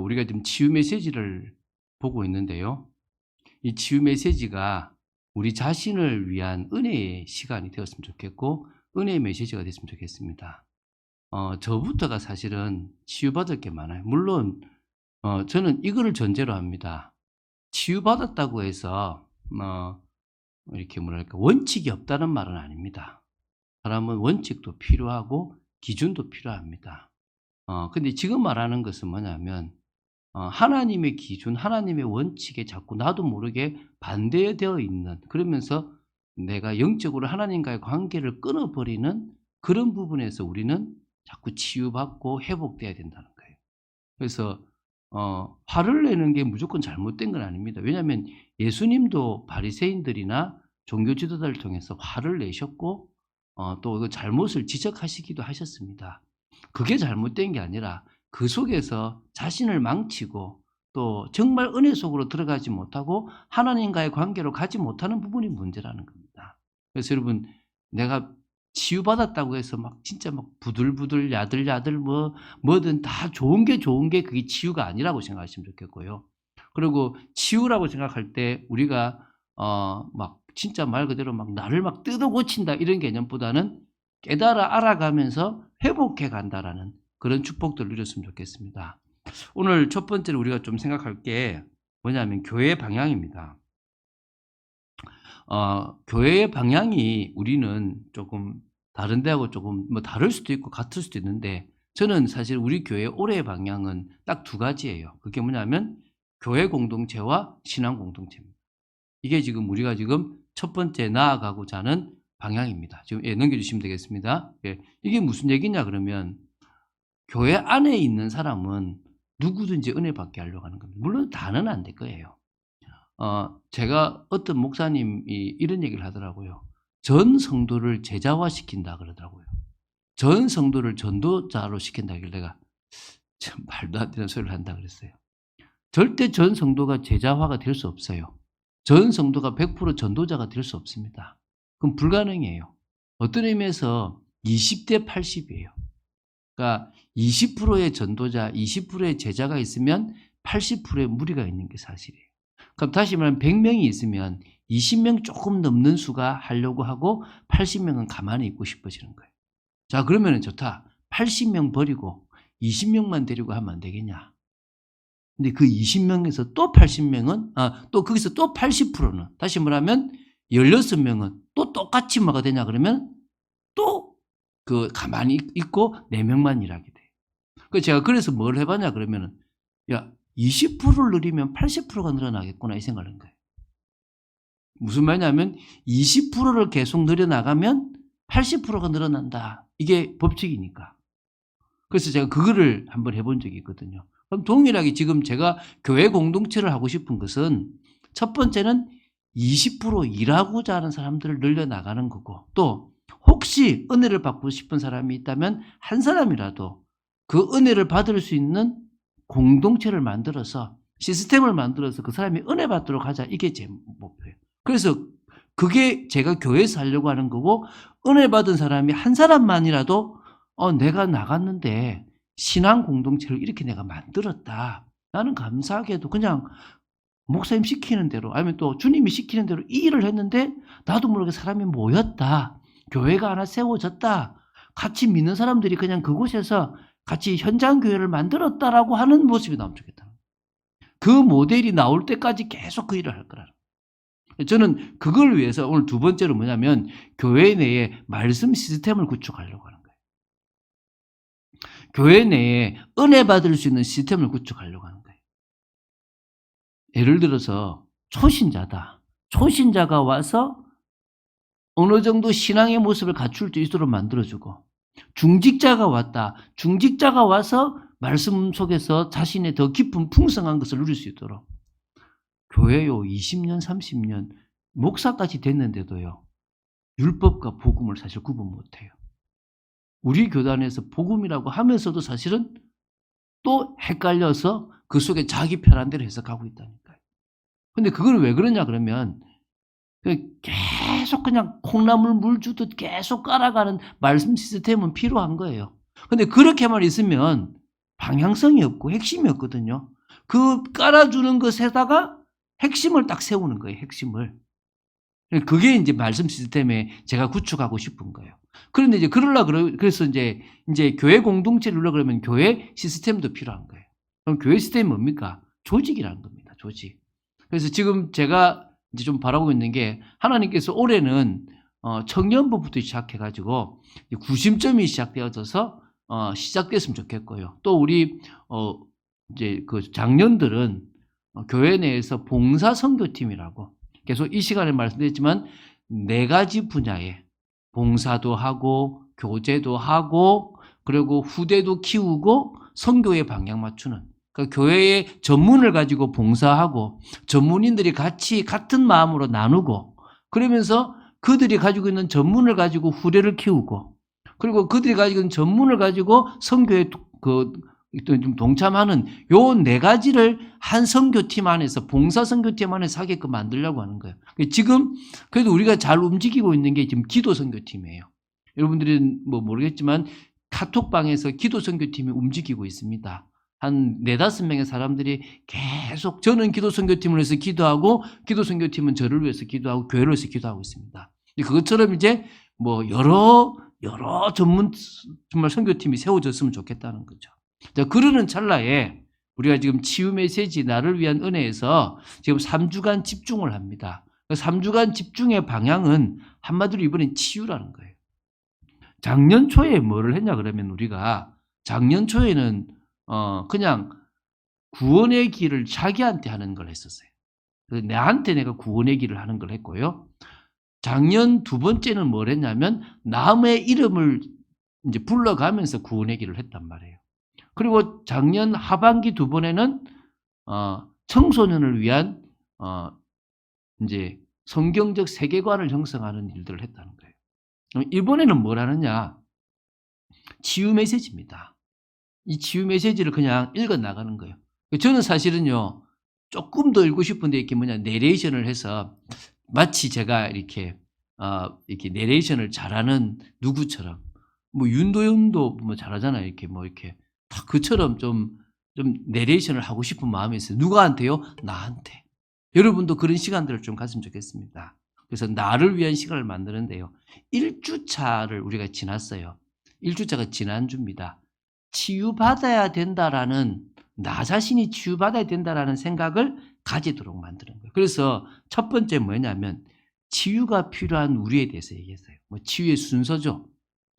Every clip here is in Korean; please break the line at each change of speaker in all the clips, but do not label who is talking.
우리가 지금 치유 메시지를 보고 있는데요. 이 치유 메시지가 우리 자신을 위한 은혜의 시간이 되었으면 좋겠고 은혜의 메시지가 됐으면 좋겠습니다. 저부터가 사실은 치유받을 게 많아요. 물론 저는 이거를 전제로 합니다. 치유받았다고 해서 이렇게 뭐랄까 원칙이 없다는 말은 아닙니다. 사람은 원칙도 필요하고 기준도 필요합니다. 근데 지금 말하는 것은 뭐냐면 하나님의 기준, 하나님의 원칙에 자꾸 나도 모르게 반대되어 있는, 그러면서 내가 영적으로 하나님과의 관계를 끊어버리는 그런 부분에서 우리는 자꾸 치유받고 회복돼야 된다는 거예요. 그래서 화를 내는 게 무조건 잘못된 건 아닙니다. 왜냐하면 예수님도 바리새인들이나 종교 지도자를 통해서 화를 내셨고 또 그 잘못을 지적하시기도 하셨습니다. 그게 잘못된 게 아니라 그 속에서 자신을 망치고 또 정말 은혜 속으로 들어가지 못하고 하나님과의 관계로 가지 못하는 부분이 문제라는 겁니다. 그래서 여러분, 내가 치유받았다고 해서 막 진짜 막 부들부들 야들야들 뭐든 다 좋은 게 그게 치유가 아니라고 생각하시면 좋겠고요. 그리고 치유라고 생각할 때 우리가 막 진짜 말 그대로 막 나를 막 뜯어 고친다 이런 개념보다는 깨달아 알아가면서 회복해 간다라는 그런 축복들을 누렸으면 좋겠습니다. 오늘 첫 번째로 우리가 좀 생각할 게 뭐냐면 교회의 방향입니다. 교회의 방향이 우리는 조금 다른 데하고 조금 뭐 다를 수도 있고 같을 수도 있는데, 저는 사실 우리 교회 올해의 방향은 딱 두 가지예요. 그게 뭐냐면 교회 공동체와 신앙 공동체입니다. 이게 지금 우리가 지금 첫 번째 나아가고자 하는 방향입니다. 지금 넘겨주시면 되겠습니다. 이게 무슨 얘기냐 그러면 교회 안에 있는 사람은 누구든지 은혜 받게 하려고 하는 겁니다. 물론 다는 안 될 거예요. 제가 어떤 목사님이 이런 얘기를 하더라고요. 전 성도를 제자화시킨다 그러더라고요. 전 성도를 전도자로 시킨다길래 내가 참 말도 안 되는 소리를 한다 그랬어요. 절대 전 성도가 제자화가 될 수 없어요. 전 성도가 100% 전도자가 될 수 없습니다. 그럼 불가능해요. 어떤 의미에서 20대 80이에요. 그러니까 20%의 전도자, 20%의 제자가 있으면 80%의 무리가 있는 게 사실이에요. 그럼 다시 말하면 100명이 있으면 20명 조금 넘는 수가 하려고 하고 80명은 가만히 있고 싶어지는 거예요. 자, 그러면 좋다. 80명 버리고 20명만 데리고 하면 안 되겠냐. 근데 그 20명에서 또 80명은, 또 거기서 또 80%는, 다시 말하면 16명은 또 똑같이 뭐가 되냐 그러면 또 가만히 있고 4명만 일하게 돼요. 제가 그래서 뭘 해봤냐 그러면은, 야, 20%를 늘리면 80%가 늘어나겠구나 이 생각을 한 거예요. 무슨 말이냐면 20%를 계속 늘려나가면 80%가 늘어난다. 이게 법칙이니까. 그래서 제가 그거를 한번 해본 적이 있거든요. 그럼 동일하게 지금 제가 교회 공동체를 하고 싶은 것은 첫 번째는 20% 일하고자 하는 사람들을 늘려나가는 거고, 또 혹시 은혜를 받고 싶은 사람이 있다면 한 사람이라도 그 은혜를 받을 수 있는 공동체를 만들어서 시스템을 만들어서 그 사람이 은혜 받도록 하자. 이게 제 목표예요. 그래서 그게 제가 교회에서 하려고 하는 거고, 은혜 받은 사람이 한 사람만이라도 내가 나갔는데 신앙 공동체를 이렇게 내가 만들었다. 나는 감사하게도 그냥 목사님 시키는 대로 아니면 또 주님이 시키는 대로 이 일을 했는데 나도 모르게 사람이 모였다. 교회가 하나 세워졌다. 같이 믿는 사람들이 그냥 그곳에서 같이 현장 교회를 만들었다라고 하는 모습이 나오면 좋겠다. 그 모델이 나올 때까지 계속 그 일을 할 거라는 거예요. 저는 그걸 위해서 오늘 두 번째로 뭐냐면 교회 내에 말씀 시스템을 구축하려고 하는 거예요. 교회 내에 은혜 받을 수 있는 시스템을 구축하려고 하는 거예요. 예를 들어서 초신자다. 초신자가 와서 어느 정도 신앙의 모습을 갖출 수 있도록 만들어주고, 중직자가 왔다. 중직자가 와서 말씀 속에서 자신의 더 깊은 풍성한 것을 누릴 수 있도록. 교회요 20년 30년 목사까지 됐는데도요 율법과 복음을 사실 구분 못해요. 우리 교단에서 복음이라고 하면서도 사실은 또 헷갈려서 그 속에 자기 편한 대로 해석하고 있다니까요. 근데 그걸 왜 그러냐 그러면 계속 그냥 콩나물 물 주듯 계속 깔아가는 말씀 시스템은 필요한 거예요. 근데 그렇게만 있으면 방향성이 없고 핵심이 없거든요. 그 깔아주는 것에다가 핵심을 딱 세우는 거예요, 핵심을. 그게 이제 말씀 시스템에 제가 구축하고 싶은 거예요. 그런데 이제 그래서 이제 교회 공동체를 이루려 그러면 교회 시스템도 필요한 거예요. 그럼 교회 시스템이 뭡니까? 조직이라는 겁니다, 조직. 그래서 지금 제가 이제 좀 바라고 있는 게 하나님께서 올해는 청년부부터 시작해가지고 구심점이 시작되어져서 시작됐으면 좋겠고요. 또 우리 이제 그 장년들은 교회 내에서 봉사 선교팀이라고 계속 이 시간에 말씀드렸지만 4가지 분야에 봉사도 하고 교제도 하고 그리고 후대도 키우고 선교의 방향 맞추는, 그러니까 교회의 전문을 가지고 봉사하고 전문인들이 같이 같은 마음으로 나누고 그러면서 그들이 가지고 있는 전문을 가지고 후대를 키우고 그리고 그들이 가지고 있는 전문을 가지고 선교에 좀 동참하는 요 4가지를 한 선교팀 안에서 봉사 선교팀 안에서 하게끔 만들려고 하는 거예요. 지금 그래도 우리가 잘 움직이고 있는 게 지금 기도 선교팀이에요. 여러분들은 뭐 모르겠지만 카톡방에서 기도 선교팀이 움직이고 있습니다. 한 4-5명의 사람들이 계속 저는 기도 선교팀을 위해서 기도하고 기도 선교팀은 저를 위해서 기도하고 교회를 위해서 기도하고 있습니다. 그것처럼 이제 뭐 여러 전문 정말 선교팀이 세워졌으면 좋겠다는 거죠. 자, 그러는 찰나에 우리가 지금 치유 메시지 나를 위한 은혜에서 지금 3주간 집중을 합니다. 3주간 집중의 방향은 한마디로 이번엔 치유라는 거예요. 작년 초에 뭐를 했냐 그러면 우리가 작년 초에는 그냥 구원의 길을 자기한테 하는 걸 했었어요. 그래서 나한테 내가 구원의 길을 하는 걸 했고요. 작년 2번째는 뭘 했냐면 남의 이름을 이제 불러가면서 구원의 길을 했단 말이에요. 그리고 작년 하반기 2번에는 청소년을 위한 이제 성경적 세계관을 형성하는 일들을 했다는 거예요. 이번에는 뭘 하느냐? 치유 메시지입니다. 이 치유 메시지를 그냥 읽어 나가는 거예요. 저는 사실은요, 조금 더 읽고 싶은데 이렇게 내레이션을 해서 마치 제가 이렇게 내레이션을 잘하는 누구처럼, 뭐 윤도현도 뭐 잘하잖아요. 이렇게 다 그처럼 좀 내레이션을 하고 싶은 마음이 있어요. 누구한테요? 나한테. 여러분도 그런 시간들을 좀 갔으면 좋겠습니다. 그래서 나를 위한 시간을 만드는데요. 1주차를 우리가 지났어요. 1주차가 지난주입니다. 치유받아야 된다라는, 나 자신이 치유받아야 된다라는 생각을 가지도록 만드는 거예요. 그래서 첫 번째 뭐냐면 치유가 필요한 우리에 대해서 얘기했어요. 뭐 치유의 순서죠.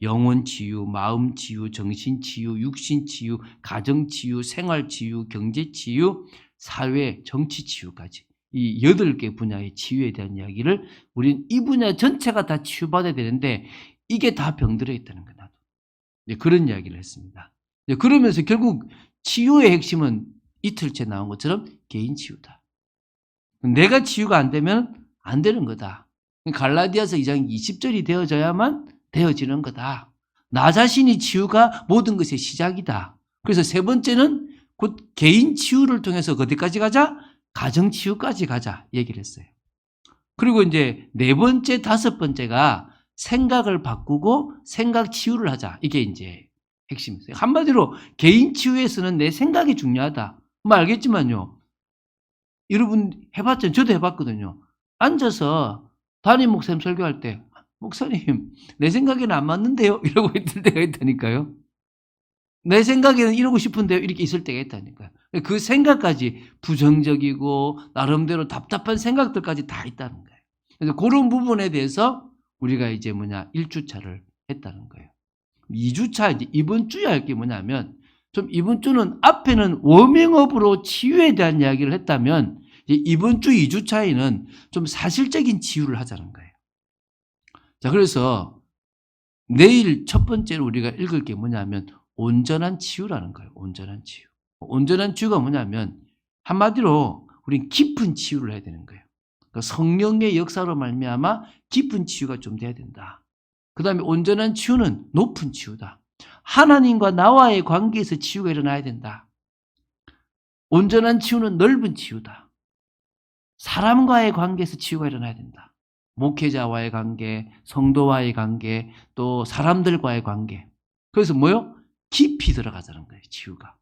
영혼 치유, 마음 치유, 정신 치유, 육신 치유, 가정 치유, 생활 치유, 경제 치유, 사회, 정치 치유까지. 이 8개 분야의 치유에 대한 이야기를 우리는 이 분야 전체가 다 치유받아야 되는데 이게 다 병들어 있다는 거예요. 그런 이야기를 했습니다. 그러면서 결국 치유의 핵심은 이틀째 나온 것처럼 개인 치유다. 내가 치유가 안 되면 안 되는 거다. 갈라디아서 2장 20절이 되어져야만 되어지는 거다. 나 자신이 치유가 모든 것의 시작이다. 그래서 3번째는 곧 개인 치유를 통해서 어디까지 가자? 가정 치유까지 가자 얘기를 했어요. 그리고 이제 4번째, 5번째가 생각을 바꾸고 생각 치유를 하자. 이게 이제 핵심이에요. 한마디로 개인 치유에서는 내 생각이 중요하다. 뭐 알겠지만요. 여러분 해봤잖아요. 저도 해봤거든요. 앉아서 담임 목사님 설교할 때 목사님 내 생각에는 안 맞는데요. 이러고 있을 때가 있다니까요. 내 생각에는 이러고 싶은데요. 이렇게 있을 때가 있다니까요. 그 생각까지 부정적이고 나름대로 답답한 생각들까지 다 있다는 거예요. 그래서 그런 부분에 대해서 우리가 이제 1주차를 했다는 거예요. 2주차 이제 이번 주에 할 게 뭐냐면 좀 이번 주는 앞에는 워밍업으로 치유에 대한 이야기를 했다면 이번 주 2주차에는 좀 사실적인 치유를 하자는 거예요. 자, 그래서 내일 첫 번째로 우리가 읽을 게 뭐냐면 온전한 치유라는 거예요. 온전한 치유. 온전한 치유가 뭐냐면 한마디로 우린 깊은 치유를 해야 되는 거예요. 그러니까 성령의 역사로 말미암아 깊은 치유가 좀 돼야 된다. 그 다음에 온전한 치유는 높은 치유다. 하나님과 나와의 관계에서 치유가 일어나야 된다. 온전한 치유는 넓은 치유다. 사람과의 관계에서 치유가 일어나야 된다. 목회자와의 관계, 성도와의 관계, 또 사람들과의 관계. 그래서 뭐요? 깊이 들어가자는 거예요, 치유가.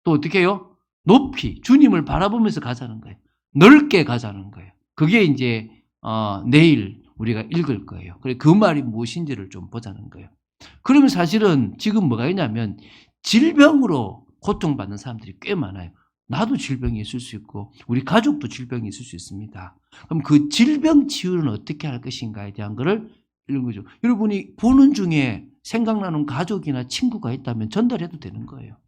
또 어떻게 해요? 높이 주님을 바라보면서 가자는 거예요. 넓게 가자는 거예요. 그게 이제 내일 우리가 읽을 거예요. 그래 그 말이 무엇인지를 좀 보자는 거예요. 그러면 사실은 지금 뭐가 있냐면 질병으로 고통받는 사람들이 꽤 많아요. 나도 질병이 있을 수 있고 우리 가족도 질병이 있을 수 있습니다. 그럼 그 질병 치유는 어떻게 할 것인가에 대한 거를 이런 거죠. 여러분이 보는 중에 생각나는 가족이나 친구가 있다면 전달해도 되는 거예요.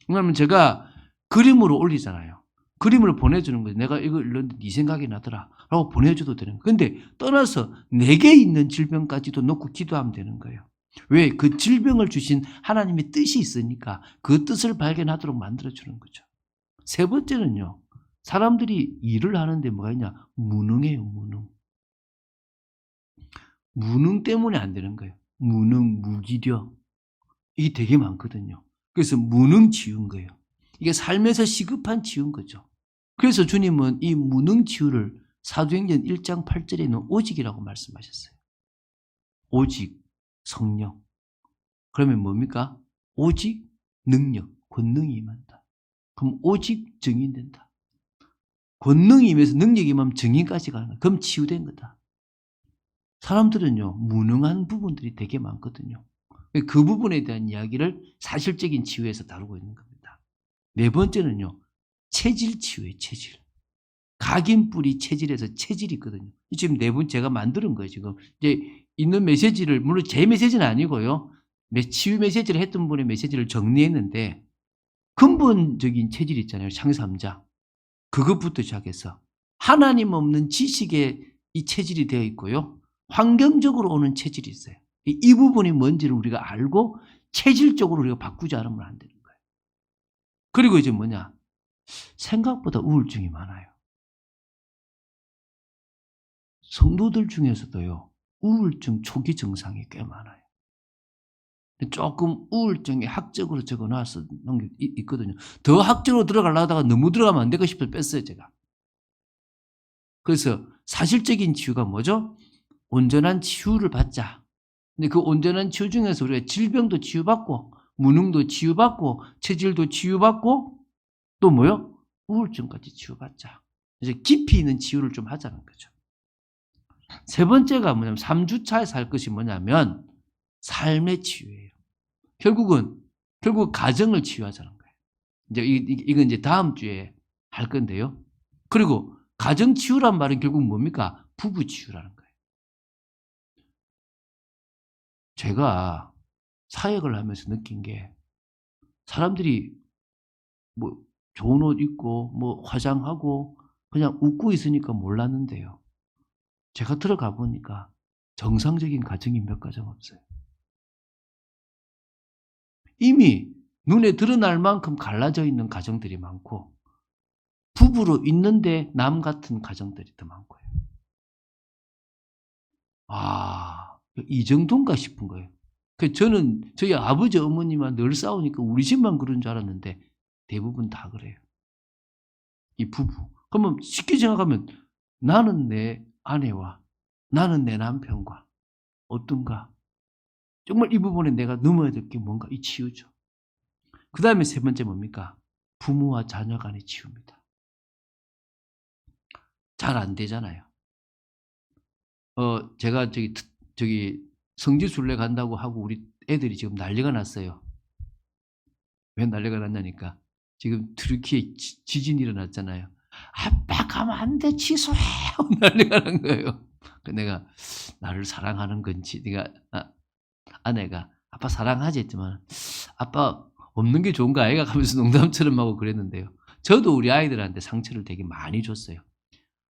왜냐하면 제가 그림으로 올리잖아요. 그림을 보내주는 거예요. 내가 이걸 읽었는데 네 생각이 나더라 라고 보내줘도 되는 거예요. 근데 떠나서 내게 있는 질병까지도 놓고 기도하면 되는 거예요. 왜? 그 질병을 주신 하나님의 뜻이 있으니까 그 뜻을 발견하도록 만들어주는 거죠. 세 번째는요. 사람들이 일을 하는데 뭐가 있냐? 무능해요. 무능. 무능 때문에 안 되는 거예요. 무능, 무기력. 이게 되게 많거든요. 그래서 무능 치유인 거예요. 이게 삶에서 시급한 치유인 거죠. 그래서 주님은 이 무능 치유를 사도행전 1장 8절에는 오직이라고 말씀하셨어요. 오직, 성령. 그러면 뭡니까? 오직, 능력, 권능이 임한다. 그럼 오직 증인된다. 권능이 임해서 능력이 임하면 증인까지 가는 거야. 그럼 치유된 거다. 사람들은요, 무능한 부분들이 되게 많거든요. 그 부분에 대한 이야기를 사실적인 치유에서 다루고 있는 겁니다. 네 번째는요, 체질 치유예요, 체질. 각인뿌리 체질에서 체질이 있거든요. 지금 네 분 제가 만드는 거예요, 지금. 이제 있는 메시지를, 물론 제 메시지는 아니고요. 치유 메시지를 했던 분의 메시지를 정리했는데, 근본적인 체질 있잖아요, 창삼자. 그것부터 시작해서 하나님 없는 지식에 이 체질이 되어 있고요. 환경적으로 오는 체질이 있어요. 이 부분이 뭔지를 우리가 알고 체질적으로 우리가 바꾸지 않으면 안 되는 거예요. 그리고 이제 뭐냐? 생각보다 우울증이 많아요. 성도들 중에서도요. 우울증 초기 증상이 꽤 많아요. 조금 우울증에 학적으로 적어놔서 놓은 게 있거든요. 더 학적으로 들어가려다가 너무 들어가면 안 되고 싶어서 뺐어요, 제가. 그래서 사실적인 치유가 뭐죠? 온전한 치유를 받자. 근데 그 온전한 치유 중에서 우리가 질병도 치유받고, 무능도 치유받고, 체질도 치유받고, 또 뭐요? 우울증까지 치유받자. 이제 깊이 있는 치유를 좀 하자는 거죠. 세 번째가 뭐냐면 3주차에서 할 것이 뭐냐면 삶의 치유예요. 결국 가정을 치유하자는 거예요. 이제 이건 이제 다음 주에 할 건데요. 그리고 가정 치유란 말은 결국 뭡니까? 부부 치유라는 거예요. 제가 사역을 하면서 느낀 게 사람들이 뭐 좋은 옷 입고 뭐 화장하고 그냥 웃고 있으니까 몰랐는데요. 제가 들어가 보니까 정상적인 가정이 몇 가정 없어요. 이미 눈에 드러날 만큼 갈라져 있는 가정들이 많고 부부로 있는데 남 같은 가정들이 더 많고요. 이 정도인가 싶은 거예요. 저는 저희 아버지 어머니만 늘 싸우니까 우리 집만 그런 줄 알았는데 대부분 다 그래요. 이 부부. 그러면 쉽게 생각하면 나는 내 아내와 나는 내 남편과 어떤가? 정말 이 부분에 내가 넘어야 될 게 뭔가 이 치유죠. 그 다음에 세 번째 뭡니까? 부모와 자녀 간의 치유입니다. 잘 안 되잖아요. 제가 저기 성지순례 간다고 하고 우리 애들이 지금 난리가 났어요. 왜 난리가 났냐니까 지금 트르키에 지진이 일어났잖아요. "아빠 가면 안 돼. 취소해." 하고 난리가 난 거예요. 내가 나를 사랑하는 건지 아내가 "아빠 사랑하지." 했지만 "아빠 없는 게 좋은 거 아이가?" 하면서 농담처럼 하고 그랬는데요. 저도 우리 아이들한테 상처를 되게 많이 줬어요.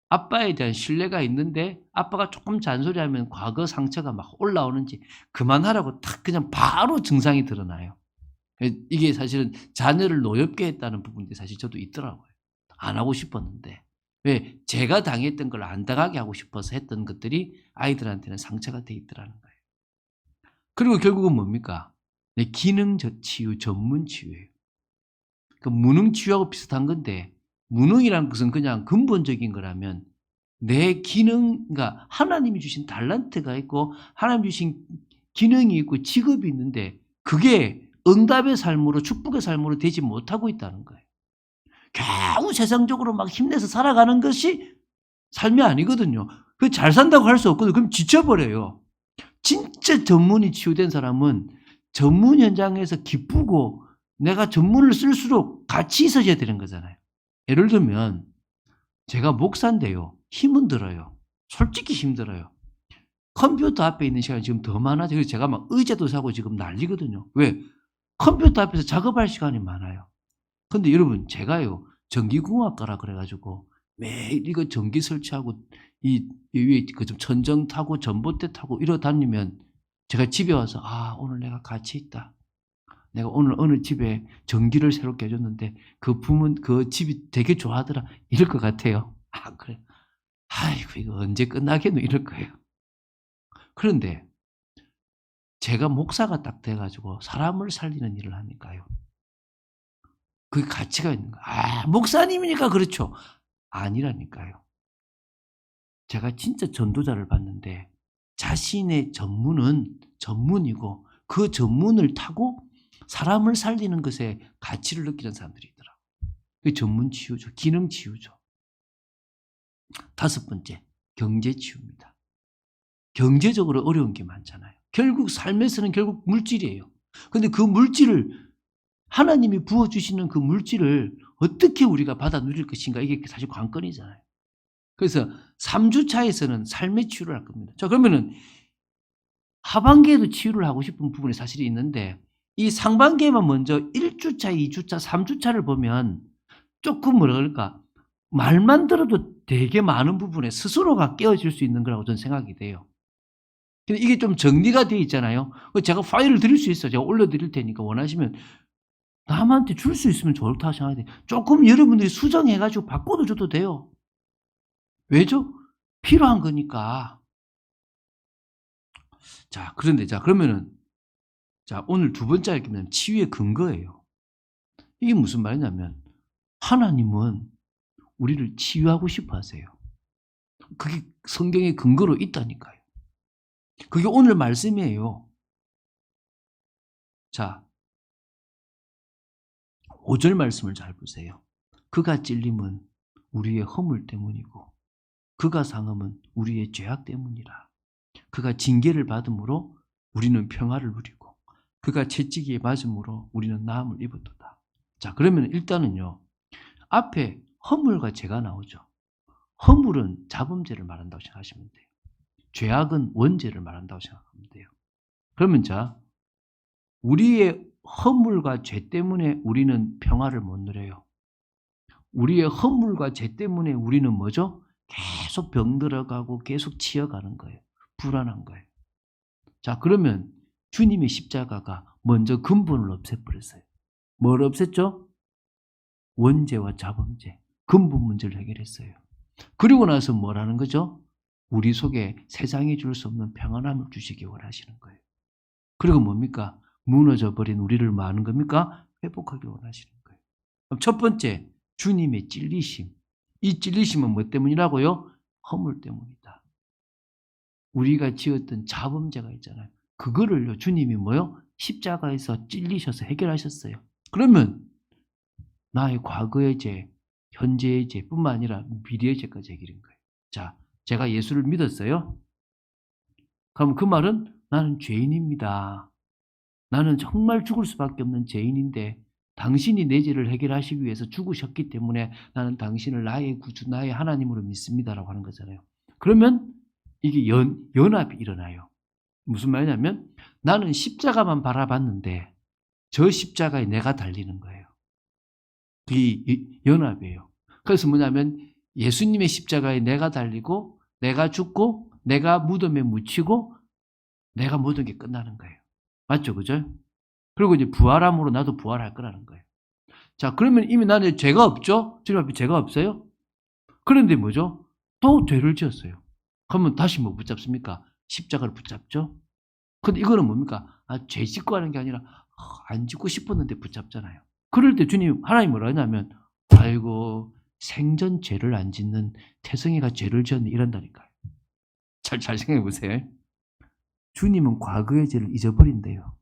아빠에 대한 신뢰가 있는데 아빠가 조금 잔소리하면 과거 상처가 막 올라오는지 그만하라고 딱 그냥 바로 증상이 드러나요. 이게 사실은 자녀를 노엽게 했다는 부분이 사실 저도 있더라고요. 안 하고 싶었는데. 왜? 제가 당했던 걸 안 당하게 하고 싶어서 했던 것들이 아이들한테는 상처가 돼 있더라는 거예요. 그리고 결국은 뭡니까? 기능 치유, 전문 치유예요. 그 무능 치유하고 비슷한 건데 무능이란 것은 그냥 근본적인 거라면 내 기능, 그러니까 하나님이 주신 달란트가 있고 하나님이 주신 기능이 있고 직업이 있는데 그게 응답의 삶으로 축복의 삶으로 되지 못하고 있다는 거예요. 겨우 세상적으로 막 힘내서 살아가는 것이 삶이 아니거든요. 그 잘 산다고 할 수 없거든요. 그럼 지쳐버려요. 진짜 전문이 치유된 사람은 전문 현장에서 기쁘고 내가 전문을 쓸수록 같이 있어야 되는 거잖아요. 예를 들면 제가 목사인데요. 힘은 들어요. 솔직히 힘들어요. 컴퓨터 앞에 있는 시간이 지금 더 많아져요. 그래서 제가 막 의자도 사고 지금 난리거든요. 왜? 컴퓨터 앞에서 작업할 시간이 많아요. 근데 여러분 제가요 전기공학과라 그래가지고 매일 이거 전기 설치하고 이 위에 그 좀 천정 타고 전봇대 타고 이러 다니면 제가 집에 와서 오늘 내가 가치 있다. 내가 오늘 어느 집에 전기를 새롭게 해줬는데 그 부문 그 집이 되게 좋아하더라. 이럴 것 같아요. 그래. 아이고 이거 언제 끝나겠노 이럴 거예요. 그런데 제가 목사가 딱 돼가지고 사람을 살리는 일을 하니까요. 그게 가치가 있는 거예요. 목사님이니까 그렇죠. 아니라니까요. 제가 진짜 전도자를 봤는데 자신의 전문은 전문이고 그 전문을 타고 사람을 살리는 것에 가치를 느끼는 사람들이 있더라고요. 그게 전문 치유죠. 기능 치유죠. 5번째, 경제 치유입니다. 경제적으로 어려운 게 많잖아요. 결국 삶에서는 결국 물질이에요. 근데 그 물질을 하나님이 부어주시는 그 물질을 어떻게 우리가 받아 누릴 것인가 이게 사실 관건이잖아요. 그래서 3주차에서는 삶의 치유를 할 겁니다. 자, 그러면은 하반기에도 치유를 하고 싶은 부분이 사실이 있는데 이 상반기에만 먼저 1주차, 2주차, 3주차를 보면 조금 뭐라 그럴까 말만 들어도 되게 많은 부분에 스스로가 깨어질 수 있는 거라고 저는 생각이 돼요. 근데 이게 좀 정리가 되어 있잖아요. 제가 파일을 드릴 수 있어요. 제가 올려드릴 테니까 원하시면 남한테 줄 수 있으면 좋다고 생각해요. 조금 여러분들이 수정해가지고 바꿔도 줘도 돼요. 왜죠? 필요한 거니까. 자, 그런데 그러면은 오늘 2번째 할 게 뭐냐면 치유의 근거예요. 이게 무슨 말이냐면 하나님은 우리를 치유하고 싶어 하세요. 그게 성경의 근거로 있다니까요. 그게 오늘 말씀이에요. 자, 5절 말씀을 잘 보세요. 그가 찔림은 우리의 허물 때문이고 그가 상함은 우리의 죄악 때문이라. 그가 징계를 받음으로 우리는 평화를 누리고 그가 채찍에 맞음으로 우리는 나음을 입었도다. 자, 그러면 일단은요. 앞에 허물과 죄가 나오죠. 허물은 자범죄를 말한다고 생각하시면 돼요. 죄악은 원죄를 말한다고 생각하면 돼요. 그러면 우리의 허물과 죄 때문에 우리는 평화를 못 누려요. 우리의 허물과 죄 때문에 우리는 뭐죠? 계속 병들어가고 계속 치여가는 거예요. 불안한 거예요. 자, 그러면 주님의 십자가가 먼저 근본을 없애버렸어요. 뭘 없앴죠? 원죄와 자범죄, 근본 문제를 해결했어요. 그리고 나서 뭐라는 거죠? 우리 속에 세상이 줄 수 없는 평안함을 주시기 원하시는 거예요. 그리고 뭡니까? 무너져버린 우리를 뭐 하는 겁니까? 회복하기 원하시는 거예요. 그럼 첫 번째, 주님의 찔리심. 이 찔리심은 뭐 때문이라고요? 허물 때문이다. 우리가 지었던 자범죄가 있잖아요. 그거를요, 주님이 뭐요? 십자가에서 찔리셔서 해결하셨어요. 그러면 나의 과거의 죄, 현재의 죄뿐만 아니라 미래의 죄까지 해결인 거예요. 자, 제가 예수를 믿었어요. 그럼 그 말은 나는 죄인입니다. 나는 정말 죽을 수밖에 없는 죄인인데 당신이 내 죄를 해결하시기 위해서 죽으셨기 때문에 나는 당신을 나의 구주, 나의 하나님으로 믿습니다라고 하는 거잖아요. 그러면 이게 연합이 일어나요. 무슨 말이냐면 나는 십자가만 바라봤는데 저 십자가에 내가 달리는 거예요. 이 연합이에요. 그래서 뭐냐면 예수님의 십자가에 내가 달리고 내가 죽고 내가 무덤에 묻히고 내가 모든 게 끝나는 거예요. 맞죠? 그죠? 그리고 이제 부활함으로 나도 부활할 거라는 거예요. 자, 그러면 이미 나는 죄가 없죠? 주님 앞에 죄가 없어요? 그런데 뭐죠? 또 죄를 지었어요. 그러면 다시 뭐 붙잡습니까? 십자가를 붙잡죠? 근데 이거는 뭡니까? 죄 짓고 하는 게 아니라 안 짓고 싶었는데 붙잡잖아요. 그럴 때 주님, 하나님 뭐라 하냐면 아이고 생전 죄를 안 짓는 태성이가 죄를 지었네 이런다니까요. 잘 생각해 보세요. 주님은 과거의 죄를 잊어버린대요.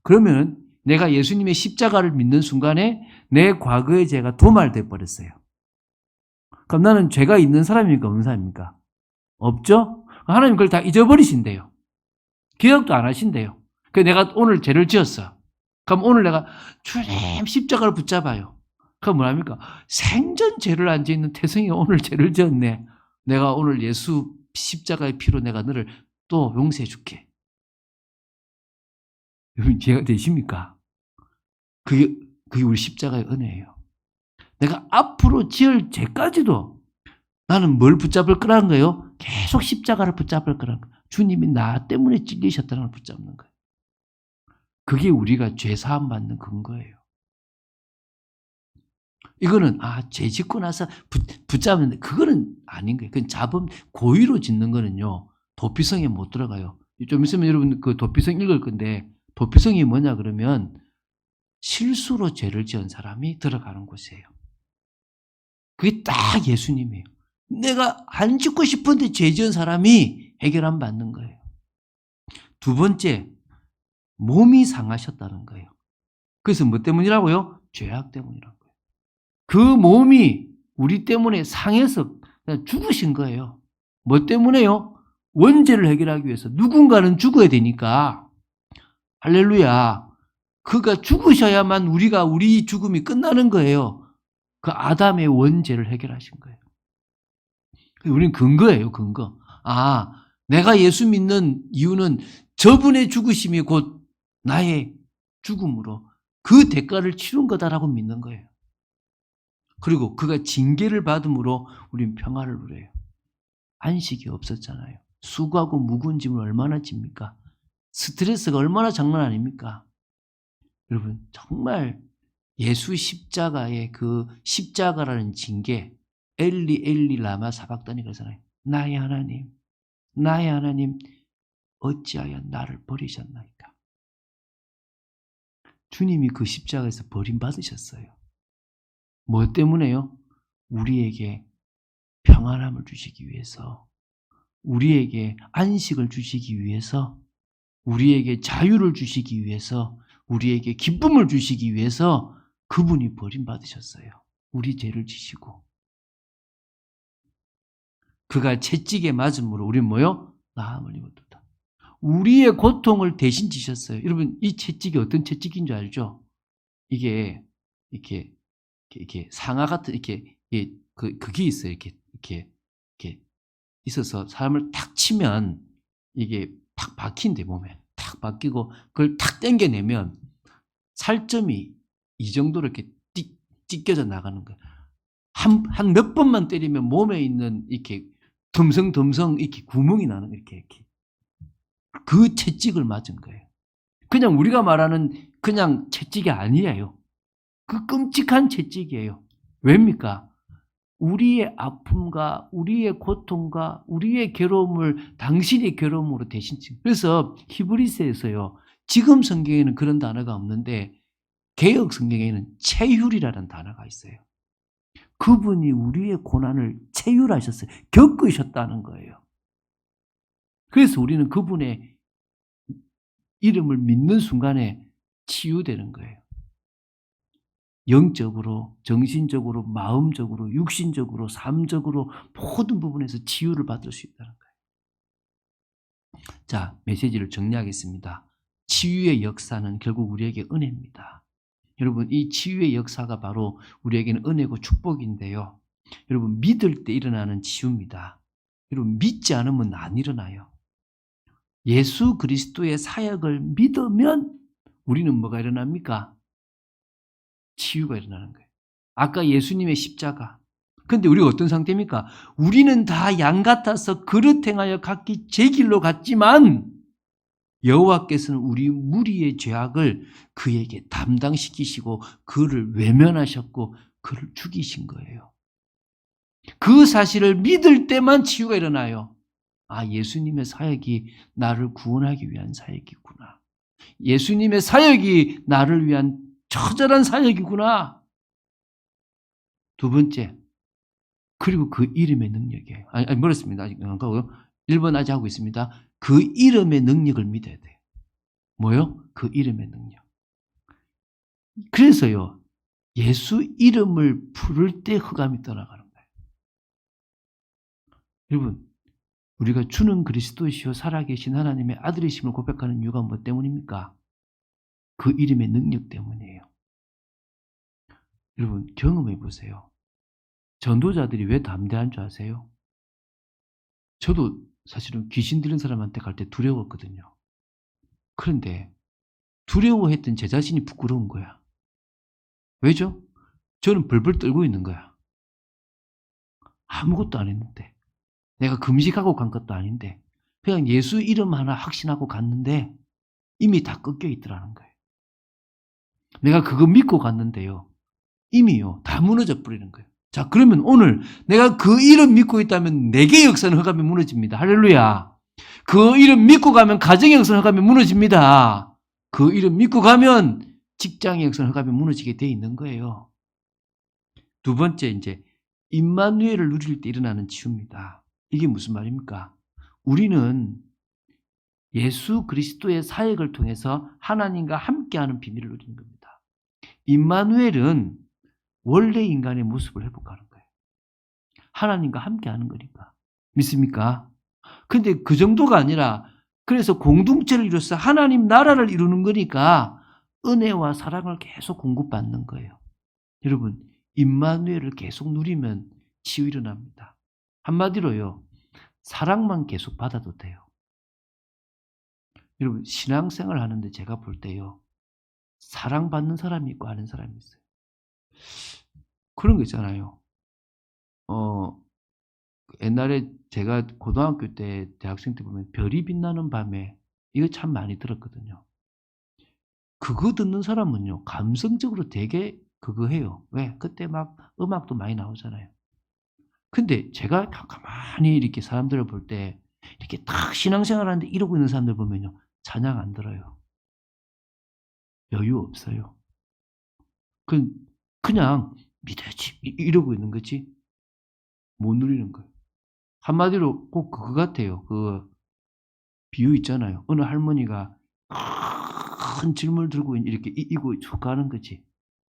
그러면 내가 예수님의 십자가를 믿는 순간에 내 과거의 죄가 도말돼 버렸어요. 그럼 나는 죄가 있는 사람입니까? 없는 사람입니까? 없죠? 하나님 그걸 다 잊어버리신대요. 기억도 안 하신대요. 그래서 내가 오늘 죄를 지었어. 그럼 오늘 내가 주님 십자가를 붙잡아요. 그럼 뭐합니까? 생전 죄를 안 지은 태성이 오늘 죄를 지었네. 내가 오늘 예수 십자가의 피로 내가 너를 또 용서해 줄게. 여러분 이해가 되십니까? 그게 우리 십자가의 은혜예요. 내가 앞으로 지을 죄까지도 나는 뭘 붙잡을 거라는 거예요? 계속 십자가를 붙잡을 거라는 거예요. 주님이 나 때문에 찔리셨다는 걸 붙잡는 거예요. 그게 우리가 죄 사함 받는 근거예요. 이거는 죄 짓고 나서 붙잡는데 그거는 아닌 거예요. 그건 잡음 고의로 짓는 거는요. 도피성에 못 들어가요. 좀 있으면 여러분 그 도피성 읽을 건데 도피성이 뭐냐 그러면 실수로 죄를 지은 사람이 들어가는 곳이에요. 그게 딱 예수님이에요. 내가 안 짓고 싶은데 죄 지은 사람이 해결 안 받는 거예요. 두 번째, 몸이 상하셨다는 거예요. 그래서 뭐 때문이라고요? 죄악 때문이라는 거예요. 그 몸이 우리 때문에 상해서 그냥 죽으신 거예요. 뭐 때문에요? 원죄를 해결하기 위해서 누군가는 죽어야 되니까 할렐루야. 그가 죽으셔야만 우리 죽음이 끝나는 거예요. 그 아담의 원죄를 해결하신 거예요. 우리는 근거예요, 근거. 내가 예수 믿는 이유는 저분의 죽으심이 곧 나의 죽음으로 그 대가를 치른 거다라고 믿는 거예요. 그리고 그가 징계를 받음으로 우리는 평화를 누려요. 안식이 없었잖아요. 수고하고 묵은 짐을 얼마나 집니까? 스트레스가 얼마나 장난 아닙니까? 여러분 정말 예수 십자가의 그 십자가라는 징계 엘리 엘리 라마 사박다니 그러잖아요. 나의 하나님 어찌하여 나를 버리셨나이까. 주님이 그 십자가에서 버림받으셨어요. 뭐 때문에요? 우리에게 평안함을 주시기 위해서, 우리에게 안식을 주시기 위해서, 우리에게 자유를 주시기 위해서, 우리에게 기쁨을 주시기 위해서 그분이 버림받으셨어요. 우리 죄를 지시고. 그가 채찍에 맞음으로 우리는 뭐요? 나음을 입었도다. 우리의 고통을 대신 지셨어요. 여러분 이 채찍이 어떤 채찍인 줄 알죠? 이게 이렇게 상아 같은 그게 있어요. 이렇게 있어서 사람을 탁 치면 이게 탁 박힌대 몸에 탁 박히고 그걸 탁 당겨내면 살점이 이 정도로 이렇게 찢겨져 나가는 거예요. 한 몇 번만 때리면 몸에 있는 이렇게 덤성덤성 이렇게 구멍이 나는 이렇게 그 채찍을 맞은 거예요. 그냥 우리가 말하는 그냥 채찍이 아니에요. 그 끔찍한 채찍이에요. 왜입니까? 우리의 아픔과 우리의 고통과 우리의 괴로움을 당신의 괴로움으로 대신 지. 그래서 히브리서에서요. 지금 성경에는 그런 단어가 없는데 개역 성경에는 체휼이라는 단어가 있어요. 그분이 우리의 고난을 체휼하셨어요. 겪으셨다는 거예요. 그래서 우리는 그분의 이름을 믿는 순간에 치유되는 거예요. 영적으로, 정신적으로, 마음적으로, 육신적으로, 삶적으로 모든 부분에서 치유를 받을 수 있다는 거예요. 자, 메시지를 정리하겠습니다. 치유의 역사는 결국 우리에게 은혜입니다. 여러분 이 치유의 역사가 바로 우리에게는 은혜고 축복인데요. 여러분 믿을 때 일어나는 치유입니다. 여러분 믿지 않으면 안 일어나요. 예수 그리스도의 사역을 믿으면 우리는 뭐가 일어납니까? 치유가 일어나는 거예요. 아까 예수님의 십자가. 그런데 우리가 어떤 상태입니까? 우리는 다 양 같아서 그릇 행하여 각기 제 길로 갔지만 여호와께서는 우리 무리의 죄악을 그에게 담당시키시고 그를 외면하셨고 그를 죽이신 거예요. 그 사실을 믿을 때만 치유가 일어나요. 예수님의 사역이 나를 구원하기 위한 사역이구나. 예수님의 사역이 나를 위한 처절한 사역이구나. 두 번째, 그리고 그 이름의 능력이에요. 멀었습니다. 아직 안 가고요. 1번 아직 하고 있습니다. 그 이름의 능력을 믿어야 돼요. 뭐요? 그 이름의 능력. 그래서요. 예수 이름을 부를 때 흑암이 떠나가는 거예요. 여러분, 우리가 주는 그리스도시요 살아계신 하나님의 아들이심을 고백하는 이유가 뭐 때문입니까? 그 이름의 능력 때문이에요. 여러분, 경험해 보세요. 전도자들이 왜 담대한 줄 아세요? 저도 사실은 귀신 들린 사람한테 갈 때 두려웠거든요. 그런데 두려워했던 제 자신이 부끄러운 거야. 왜죠? 저는 벌벌 떨고 있는 거야. 아무것도 안 했는데. 내가 금식하고 간 것도 아닌데. 그냥 예수 이름 하나 확신하고 갔는데 이미 다 꺾여 있더라는 거예요. 내가 그거 믿고 갔는데요. 이미요. 다 무너져 버리는 거예요. 자, 그러면 오늘 내가 그 이름 믿고 있다면 내게 역사는 흑암이 무너집니다. 할렐루야. 그 이름 믿고 가면 가정의 역사는 흑암이 무너집니다. 그 이름 믿고 가면 직장의 역사는 흑암이 무너지게 돼 있는 거예요. 두 번째, 이제 임마누엘을 누릴 때 일어나는 치유입니다. 이게 무슨 말입니까? 우리는 예수 그리스도의 사역을 통해서 하나님과 함께하는 비밀을 누리는 겁니다. 임마누엘은 원래 인간의 모습을 회복하는 거예요. 하나님과 함께하는 거니까. 믿습니까? 근데 그 정도가 아니라 그래서 공동체를 이루어서 하나님 나라를 이루는 거니까 은혜와 사랑을 계속 공급받는 거예요. 여러분, 임마누엘을 계속 누리면 치유 일어납니다. 한마디로요. 사랑만 계속 받아도 돼요. 여러분, 신앙생활 하는데 제가 볼 때요. 사랑받는 사람이 있고 아는 사람이 있어요. 그런 거 있잖아요. 옛날에 제가 고등학교 때, 대학생 때 보면 별이 빛나는 밤에 이거 참 많이 들었거든요. 그거 듣는 사람은요, 감성적으로 되게 그거 해요. 왜? 그때 막 음악도 많이 나오잖아요. 근데 제가 가만히 이렇게 사람들을 볼 때 이렇게 딱 신앙생활 하는데 이러고 있는 사람들 보면요, 찬양 안 들어요. 여유 없어요. 그냥 믿어야지 이러고 있는 거지 못 누리는 거예요. 한마디로 꼭 그거 같아요. 그 비유 있잖아요. 어느 할머니가 큰 짐을 들고 이렇게 이고 쭉 가는 거지.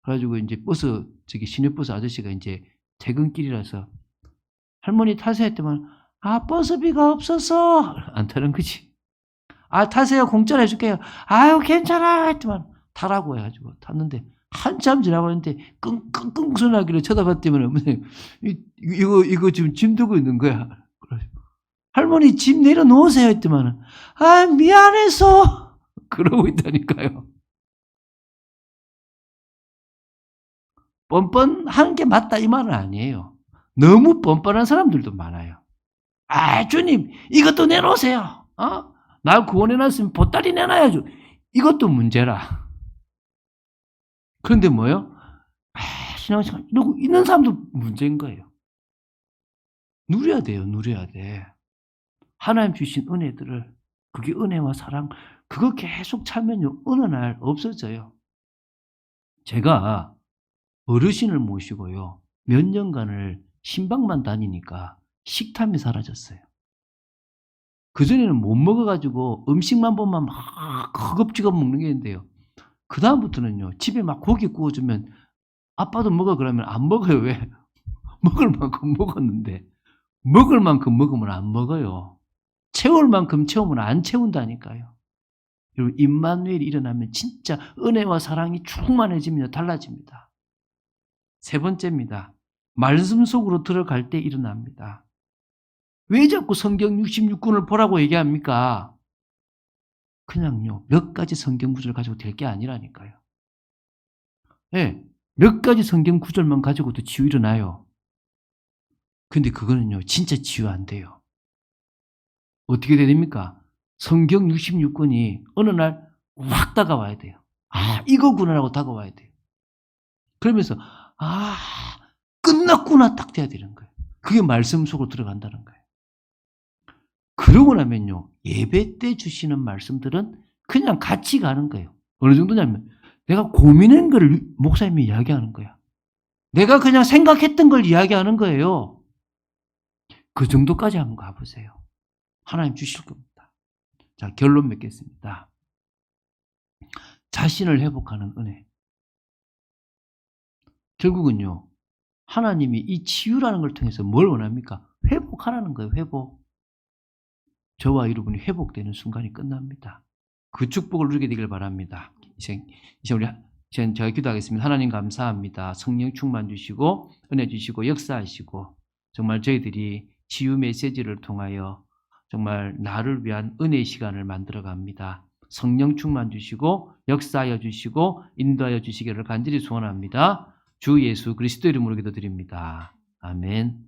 그래 가지고 인제 버스 저기 시내버스 아저씨가 인제 퇴근길이라서 "할머니 타세요." 했더만 "아 버스비가 없어서." 안 타는 거지. "아 타세요. 공짜로 해 줄게요." "아유 괜찮아." 했더만 타라고 해 가지고 탔는데 한참 지나고 있는데 끙끙끙 소리 나길래 쳐다봤더니 어머니 이거 지금 짐 들고 있는 거야. 그래 가지고 "할머니 짐 내려놓으세요." 했더만은 "아 미안해서." 그러고 있다니까요. 뻔뻔한 게 맞다 이 말은 아니에요. 너무 뻔뻔한 사람들도 많아요. "아 주님 이것도 내놓으세요. 날 구원해 놨으면 보따리 내놔야죠." 이것도 문제라. 그런데 뭐예요? 신앙생활 이러고 있는 사람도 문제인 거예요. 누려야 돼요. 누려야 돼. 하나님 주신 은혜들을. 그게 은혜와 사랑 그거 계속 차면요 어느 날 없어져요. 제가 어르신을 모시고요. 몇 년간을 신방만 다니니까 식탐이 사라졌어요. 그전에는 못 먹어 가지고 음식만 보면 막 허겁지겁 먹는 게 있는데요. 그다음부터는요. 집에 막 고기 구워 주면 "아빠도 먹어." 그러면 안 먹어요. 왜? 먹을 만큼 먹었는데 먹을 만큼 먹으면 안 먹어요. 채울 만큼 채우면 안 채운다니까요. 여러분 임마누엘이 일어나면 진짜 은혜와 사랑이 충만해지면 달라집니다. 세 번째입니다. 말씀 속으로 들어갈 때 일어납니다. 왜 자꾸 성경 66권을 보라고 얘기합니까? 그냥요. 몇 가지 성경 구절 가지고 될 게 아니라니까요. 예. 몇 가지 성경 구절만 가지고도 치유 일어나요. 근데 그거는요. 진짜 치유 안 돼요. 어떻게 돼야 됩니까? 성경 66권이 어느 날 확 다가와야 돼요. '아 이거구나.'라고 다가와야 돼요. 그러면서 '아 끝났구나.' 딱 돼야 되는 거예요. 그게 말씀 속으로 들어간다는 거예요. 그러고 나면요. 예배 때 주시는 말씀들은 그냥 같이 가는 거예요. 어느 정도냐면 내가 고민한 거를 목사님이 이야기하는 거야. 내가 그냥 생각했던 걸 이야기하는 거예요. 그 정도까지 한번 가 보세요. 하나님 주실 겁니다. 자 결론 맺겠습니다. 자신을 회복하는 은혜. 결국은요. 하나님이 이 치유라는 걸 통해서 뭘 원합니까? 회복하라는 거예요. 회복. 저와 여러분이 회복되는 순간이 끝납니다. 그 축복을 누리게 되길 바랍니다. 이제 제가 기도하겠습니다. 하나님 감사합니다. 성령 충만 주시고 은혜 주시고 역사하시고 정말 저희들이 치유 메시지를 통하여 정말 나를 위한 은혜의 시간을 만들어 갑니다. 성령 충만 주시고 역사하여 주시고 인도하여 주시기를 간절히 소원합니다. 주 예수 그리스도 이름으로 기도드립니다. 아멘.